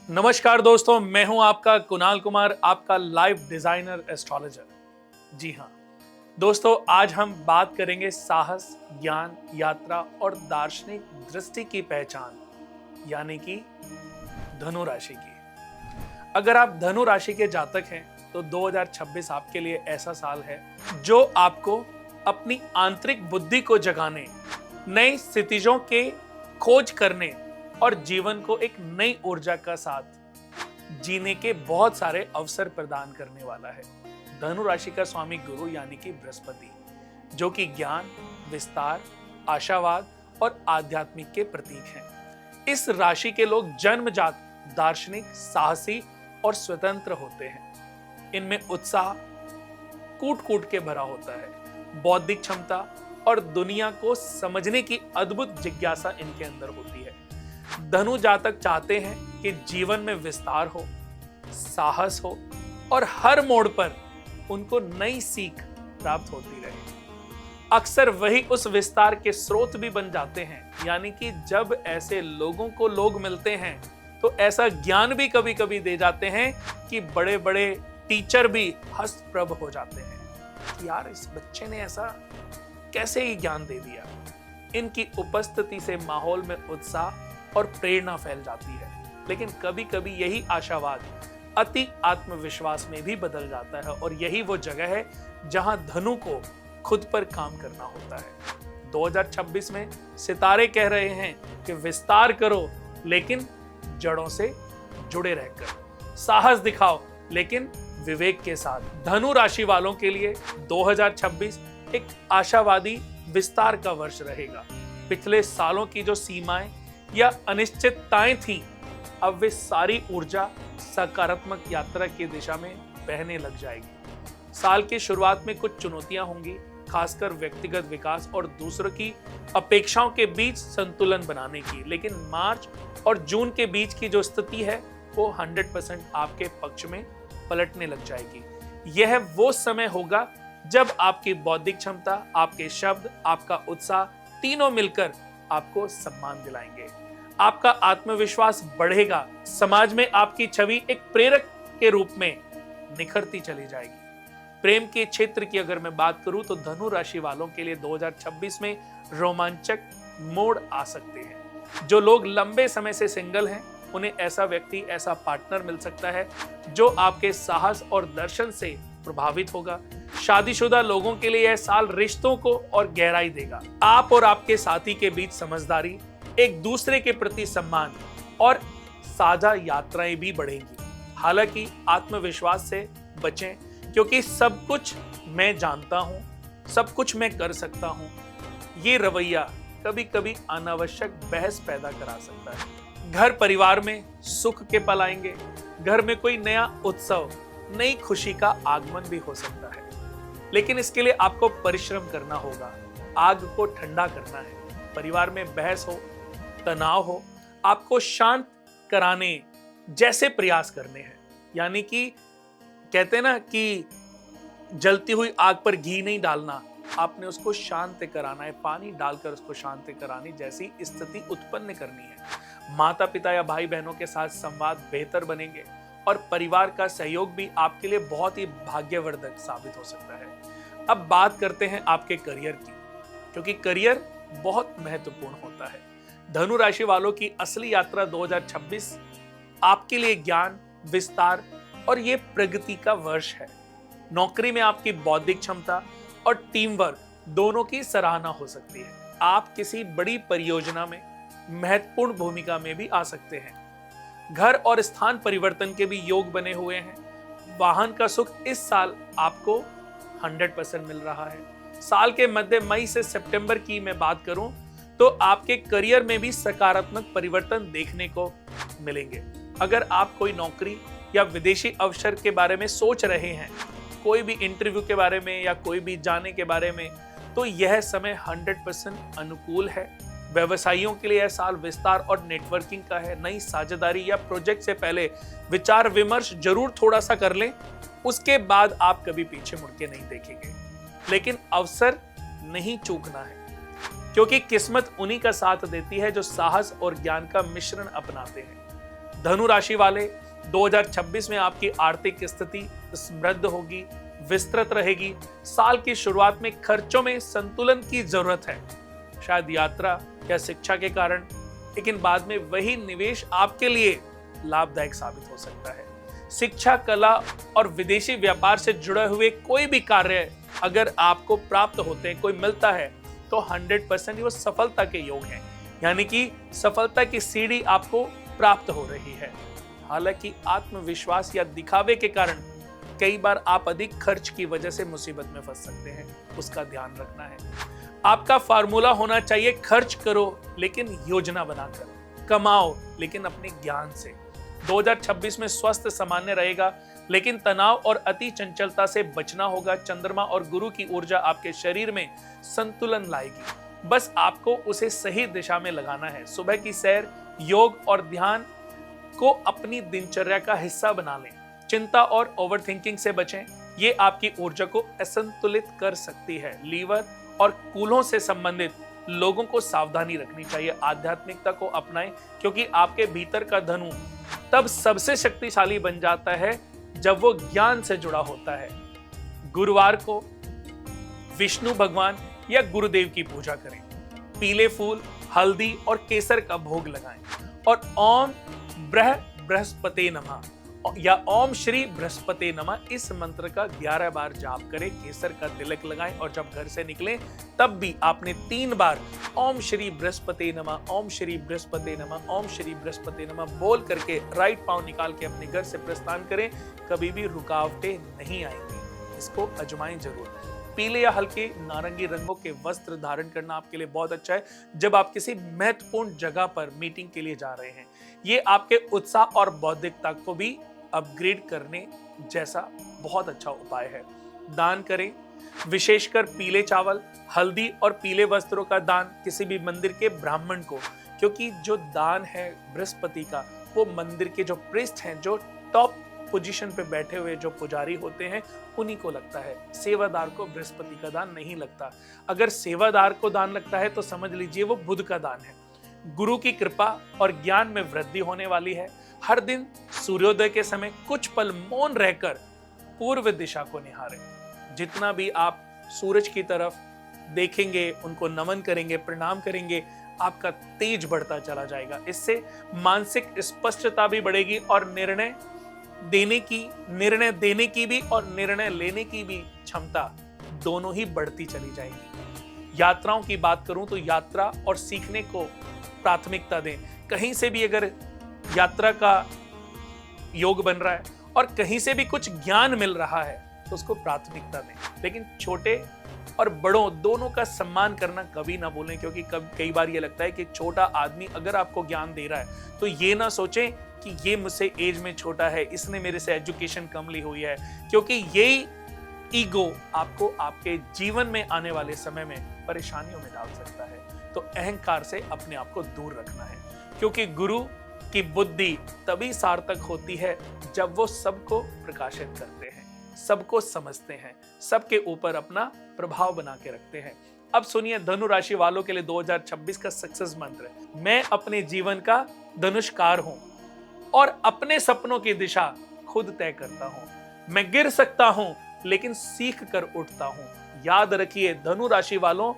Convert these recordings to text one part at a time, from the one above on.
नमस्कार दोस्तों, मैं हूं आपका कुणाल कुमार, आपका लाइफ डिजाइनर एस्ट्रोलॉजर। जी हाँ दोस्तों, आज हम बात करेंगे साहस, ज्ञान, यात्रा और दार्शनिक दृष्टि की पहचान, यानी कि धनु राशि की। अगर आप धनु राशि के जातक हैं तो 2026 आपके लिए ऐसा साल है जो आपको अपनी आंतरिक बुद्धि को जगाने, नई स्थितियों के खोज करने और जीवन को एक नई ऊर्जा का साथ जीने के बहुत सारे अवसर प्रदान करने वाला है। धनु राशि का स्वामी गुरु यानी कि बृहस्पति, जो कि ज्ञान, विस्तार, आशावाद और आध्यात्मिक के प्रतीक हैं। इस राशि के लोग जन्मजात दार्शनिक, साहसी और स्वतंत्र होते हैं। इनमें उत्साह कूट कूट के भरा होता है। बौद्धिक क्षमता और दुनिया को समझने की अद्भुत जिज्ञासा इनके अंदर होती है। धनु जातक चाहते हैं कि जीवन में विस्तार हो, साहस हो और हर मोड़ पर उनको नई सीख प्राप्त होती रहे। अक्सर वही उस विस्तार के स्रोत भी बन जाते हैं, यानी कि जब ऐसे लोगों को लोग मिलते हैं तो ऐसा ज्ञान भी कभी कभी दे जाते हैं कि बड़े बड़े टीचर भी हस्तप्रभ हो जाते हैं कि यार, इस बच्चे ने ऐसा कैसे ही ज्ञान दे दिया। इनकी उपस्थिति से माहौल में उत्साह और प्रेरणा फैल जाती है, लेकिन कभी कभी यही आशावाद अति आत्मविश्वास में भी बदल जाता है, और यही वो जगह है जहां धनु को खुद पर काम करना होता है। 2026 में सितारे कह रहे हैं कि विस्तार करो, लेकिन जड़ों से जुड़े रहकर। साहस दिखाओ, लेकिन विवेक के साथ। धनु राशि वालों के लिए 2026 एक आशावादी विस्तार का वर्ष रहेगा। पिछले सालों की जो सीमाएं या अनिश्चितताएं थीं, अब वे सारी ऊर्जा सकारात्मक यात्रा की दिशा में बहने लग जाएगी। साल की शुरुआत में कुछ चुनौतियां होंगी, खासकर व्यक्तिगत विकास और दूसरों की अपेक्षाओं के बीच संतुलन बनाने की, लेकिन मार्च और जून के बीच की जो स्थिति है वो 100% आपके पक्ष में पलटने लग जाएगी। यह वो समय होगा जब आपकी बौद्धिक क्षमता, आपके शब्द, आपका उत्साह तीनों मिलकर आपको सम्मान दिलाएंगे। आपका आत्मविश्वास बढ़ेगा। समाज में आपकी छवि एक प्रेरक के रूप में निखरती चली जाएगी। प्रेम के क्षेत्र की अगर मैं बात करूं तो धनु राशि वालों के लिए 2026 में रोमांचक मोड़ आ सकते हैं। जो लोग लंबे समय से सिंगल हैं, उन्हें ऐसा व्यक्ति, ऐसा पार्टनर मिल सकता है जो आपके साहस और दर्शन से प्रभावित होगा। शादीशुदा लोगों के लिए यह साल रिश्तों को और गहराई देगा। आप और आपके साथी के बीच समझदारी, एक दूसरे के प्रति सम्मान और साझा यात्राएं भी बढ़ेंगी। हालांकि आत्मविश्वास से बचें, क्योंकि सब कुछ मैं जानता हूं, सब कुछ मैं कर सकता हूं, ये रवैया कभी कभी अनावश्यक बहस पैदा करा सकता है। घर परिवार में सुख के पल आएंगे। घर में कोई नया उत्सव, नई खुशी का आगमन भी हो सकता है, लेकिन इसके लिए आपको परिश्रम करना होगा। आग को ठंडा करना है। परिवार में बहस हो, तनाव हो, आपको शांत कराने जैसे प्रयास करने हैं। यानी कि कहते हैं ना कि जलती हुई आग पर घी नहीं डालना, आपने उसको शांत कराना है। पानी डालकर उसको शांत करानी जैसी स्थिति उत्पन्न करनी है। माता पिता या भाई बहनों के साथ संवाद बेहतर बनेंगे और परिवार का सहयोग भी आपके लिए बहुत ही भाग्यवर्धक साबित हो सकता है। अब बात करते हैं आपके करियर की, क्योंकि करियर बहुत महत्वपूर्ण होता है। धनु राशि वालों की असली यात्रा 2026 आपके लिए ज्ञान, विस्तार और ये प्रगति का वर्ष है। नौकरी में आपकी बौद्धिक क्षमता और टीम वर्क दोनों की सराहना हो सकती है। आप किसी बड़ी परियोजना में महत्वपूर्ण भूमिका में भी आ सकते हैं। घर और स्थान परिवर्तन के भी योग बने हुए हैं। वाहन का सुख इस साल आपको 100% मिल रहा है। साल के मध्य मई से सितंबर की मैं बात करूं तो आपके करियर में भी सकारात्मक परिवर्तन देखने को मिलेंगे। अगर आप कोई नौकरी या विदेशी अवसर के बारे में सोच रहे हैं, कोई भी इंटरव्यू के बारे में या कोई भी जाने के बारे में, तो यह समय 100% अनुकूल है। व्यवसायियों के लिए यह साल विस्तार और नेटवर्किंग का है। नई साझेदारी या प्रोजेक्ट से पहले विचार विमर्श जरूर थोड़ा सा कर लें, उसके बाद आप कभी पीछे मुड़ के नहीं देखेंगे। लेकिन अवसर नहीं चूकना है, क्योंकि किस्मत उन्हीं का साथ देती है जो साहस और ज्ञान का मिश्रण अपनाते हैं। धनु राशि वाले 2026 में आपकी आर्थिक स्थिति समृद्ध होगी, विस्तृत रहेगी। साल की शुरुआत में खर्चों में संतुलन की जरूरत है, शायद यात्रा या शिक्षा के कारण, लेकिन बाद में वही निवेश आपके लिए लाभदायक साबित हो सकता है। शिक्षा, कला और विदेशी व्यापार से जुड़े हुए कोई भी कार्य अगर आपको प्राप्त होते हैं, कोई मिलता है, तो 100% वो सफलता के योग हैं, यानी कि सफलता की सीढ़ी आपको प्राप्त हो रही है। हालांकि आत्मविश्वास या दिखावे के कारण कई बार आप अधिक खर्च की वजह से मुसीबत में फंस सकते हैं, उसका ध्यान रखना है। आपका फार्मूला होना चाहिए, खर्च करो लेकिन योजना बनाकर, कमाओ लेकिन अपने ज्ञान से। 2026 में स्वास्थ्य सामान्य रहेगा, लेकिन तनाव और अति चंचलता से बचना होगा। चंद्रमा और गुरु की ऊर्जा आपके शरीर में संतुलन लाएगी, बस आपको उसे सही दिशा में लगाना है। सुबह की सैर, योग और ध्यान को अपनी दिनचर्या का हिस्सा बना लें। चिंता और ओवरथिंकिंग से बचें, ये आपकी ऊर्जा को असंतुलित कर सकती है। लीवर और कूल्हों से संबंधित लोगों को सावधानी रखनी चाहिए। आध्यात्मिकता को अपनाएं, क्योंकि आपके भीतर का धनु तब सबसे शक्तिशाली बन जाता है जब वो ज्ञान से जुड़ा होता है। गुरुवार को विष्णु भगवान या गुरुदेव की पूजा करें, पीले फूल, हल्दी और केसर का भोग लगाएं और ओम बृहस्पते नमः या ओम श्री बृहस्पते नमः इस मंत्र का 11 बार जाप करें। केसर का तिलक लगाएं और जब घर से निकलें तब भी आपने 3 बार ओम श्री बृहस्पते नमः, ओम श्री बृहस्पते नमः, ओम श्री बृहस्पते नमः बोल करके राइट पांव निकाल के अपने घर से प्रस्थान करें। कभी भी रुकावटें नहीं आएंगी, इसको आजमाएं जरूर। पीले या हल्के नारंगी रंगों के वस्त्र धारण करना आपके लिए बहुत अच्छा है जब आप किसी महत्वपूर्ण जगह पर मीटिंग के लिए जा रहे हैं। ये आपके उत्साह और बौद्धिकता को भी अपग्रेड करने जैसा बहुत अच्छा उपाय है। दान करें, विशेषकर पीले चावल, हल्दी और पीले वस्त्रों का दान किसी भी मंदिर के ब्राह्मण को, क्योंकि जो दान है बृहस्पति का, वो मंदिर के जो प्रीस्ट हैं, जो टॉप पोजीशन पे बैठे हुए जो पुजारी होते हैं, उन्हीं को लगता है। सेवादार को बृहस्पति का दान नहीं लगता। अगर सेवादार को दान लगता है तो समझ लीजिए वो बुध का दान है। गुरु की कृपा और ज्ञान में वृद्धि होने वाली है। हर दिन सूर्योदय के समय कुछ पल मौन रहकर पूर्व दिशा को निहारें। जितना भी आप सूरज की तरफ देखेंगे, उनको नमन करेंगे, प्रणाम करेंगे, आपका तेज बढ़ता चला जाएगा। इससे मानसिक स्पष्टता भी बढ़ेगी और निर्णय देने की भी और निर्णय लेने की भी क्षमता दोनों ही बढ़ती चली जाएगी। यात्राओं की बात करूं तो यात्रा और सीखने को प्राथमिकता दें। कहीं से भी अगर यात्रा का योग बन रहा है और कहीं से भी कुछ ज्ञान मिल रहा है तो उसको प्राथमिकता दें, लेकिन छोटे और बड़ों दोनों का सम्मान करना कभी ना भूलें, क्योंकि कई बार ये लगता है कि छोटा आदमी अगर आपको ज्ञान दे रहा है तो ये ना सोचें कि ये मुझसे एज में छोटा है, इसने मेरे से एजुकेशन कम ली हुई है, क्योंकि यही ईगो आपको आपके जीवन में आने वाले समय में परेशानियों में डाल सकता है। तो अहंकार से अपने आप को दूर रखना है, क्योंकि गुरु की बुद्धि तभी सार्थक होती है जब वो सबको प्रकाशित करते हैं, सबको समझते हैं, सबके ऊपर अपना प्रभाव बना के रखते हैं। अब सुनिए धनु राशि वालों के लिए 2026 का सक्सेस मंत्र। मैं अपने जीवन का धनुष्कार हूं और अपने सपनों की दिशा खुद तय करता हूं। मैं गिर सकता हूं लेकिन सीख कर उठता हूं। याद रखिए धनु राशि वालों,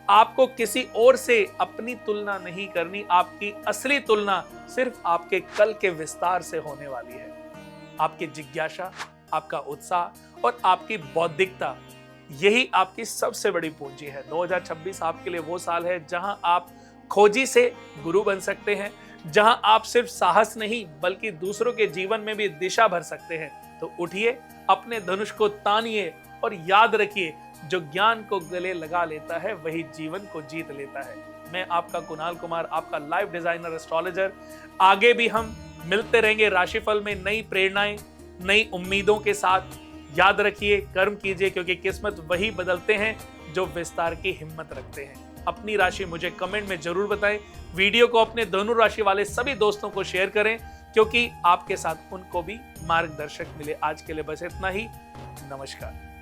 आपको किसी और से अपनी तुलना नहीं करनी। आपकी असली तुलना सिर्फ आपके कल के विस्तार से होने वाली है। आपकी जिज्ञासा, आपका उत्साह और आपकी बौद्धिकता, यही आपकी सबसे बड़ी पूंजी है। 2026 आपके लिए वो साल है जहां आप खोजी से गुरु बन सकते हैं, जहां आप सिर्फ साहस नहीं बल्कि दूसरों के जीवन में भी दिशा भर सकते हैं। तो उठिए, अपने धनुष को तानिए और याद रखिए, जो ज्ञान को गले लगा लेता है वही जीवन को जीत लेता है। मैं आपका कुणाल कुमार, आपका लाइफ डिजाइनर एस्ट्रोलॉजर। आगे भी हम मिलते रहेंगे राशिफल में नई प्रेरणाएं, नई उम्मीदों के साथ। याद रखिए, कर्म कीजिए, क्योंकि किस्मत वही बदलते हैं जो विस्तार की हिम्मत रखते हैं। अपनी राशि मुझे कमेंट में जरूर बताएं। वीडियो को अपने धनु राशि वाले सभी दोस्तों को शेयर करें, क्योंकि आपके साथ उनको भी मार्गदर्शक मिले। आज के लिए बस इतना ही। नमस्कार।